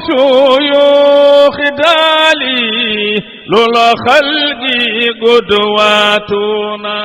شيوخ دالي لولا خلقي قدواتنا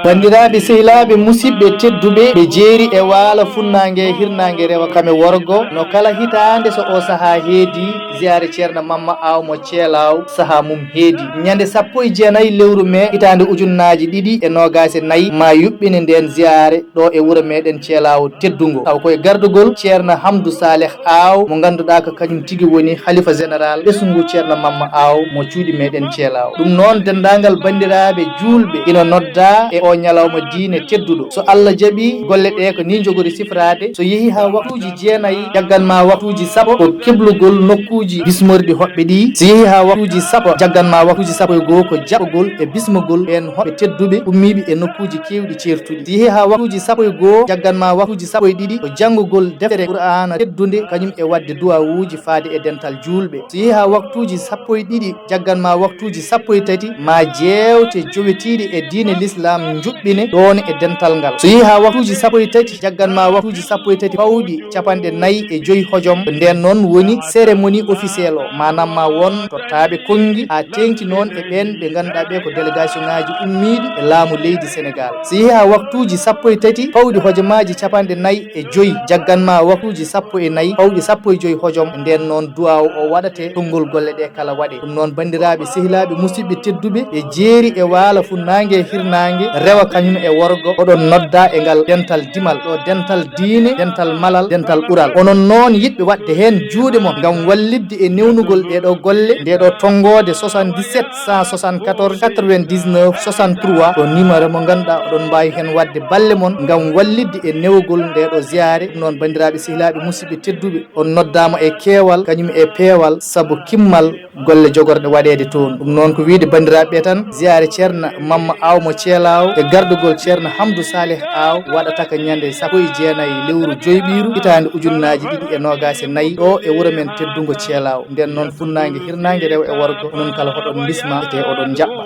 bandiraɓe sehilaɓe musidɓe tedduɓe ɓe jeeri e waala funnague e hirnague rewa kame worgo no kala hitande so o saaha heedi ziyare ceerno mamma aw mo ceelaw saaha mum heedi ñande 19 lewru mai hitande ujunnaji 224 ma yuɓɓine nden ziyare ɗo e wuuro meɗen ceelaw teddugo taw koye gardugol ceerno Hamdou Saleh Aw mo ganduɗa ko kañum tigui woni khalifa général ɓesgu ceerno mamma aw mo cuuɗi meɗen ceelaw ɗum noon dendagal bandiraɓe julɓe ina nodda e o ñalawma diine tedduɗo so Allah jaaɓi golle ɗe ko ni jogori sifrade so yeehi ha waktuji jeenayyi jaggan ma waktuji sappo ko keblugol nokkuji bismorɗi hoɓɓe ɗi so yeehi ha waktuji sappo jaggan ma waktuji sappo e goho ko jaɓogol e bismogol ɓen hoɓɓe tedduɓe ummiɓe e nokkuji kewɗi certuɗi so yeehi ha waktuji sappo e goho jaggan ma waktuji sappo e ɗiɗi ko janggugol deftere qur'ana teddude kañum e wadde duwawuji faade e dental julɓe so yeehi ha waktuji sappo e ɗiɗi jaggan ma waktuji sappo e tati ma jewte jowetiɗe e diine l'islam juɓɓine ɗon e dental ngal so yeehi ha waktuji sappo e tati jaggan ma waktuji sappo e tati pawɗi 45 hojom nden noon woni cérémonie officiel o manam ma won tottaɓe kongi ha tengti noon e ɓen ɓe ganduɗa ɓe ko délégation ngaji ummiɗi e laamu leydi Sénégal so yeehi ha waktuji sappo e tati pawɗi hojomaji 45 jaggan ma waktuji sappo e nayyi pawɗi 15 hojom nden noon duwaw o waɗate konngol golle ɗe kala waɗe ɗum noon bandiraɓe sehilaɓe musidɓe tedduɓe ɓe jeeri e waala funnague e hirnague rewa kañum e worgo oɗon nodda e ngal dental dimal ɗo dental diine dental malal dental ɓural onon noon yiɗɓe wadde hen juuɗe mon gam wallidde e newnugol ɗeɗo golle ndeɗo tonggode 77 174 99 63 ko numéro mo ganduɗa oɗon mbawi hen wadde balle mon gam wallidde e newgol ndeɗo ziyare ɗum noon bandiraɓe sehilaɓe musidɓe tedduɓe on noddama e keewal kañum e peewal saabu kimmal golle jogorɗe waɗede toon ɗum noon ko wiide bandiraɓe tan ziyare ceerno mamma aw mo ceelaw e gardugol ceerno Hamdou Saleh Aw waɗata ko ñande 19 lewru joyɓiru hitande ujunnaji 224 ɗo e wuuro men teddugo ceelaw nden noon funnague hirnague rew e worgo onon kala hoɗon bisma te oɗon jaɓɓa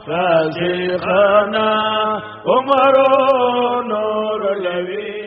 فازخنا عمر نور الذي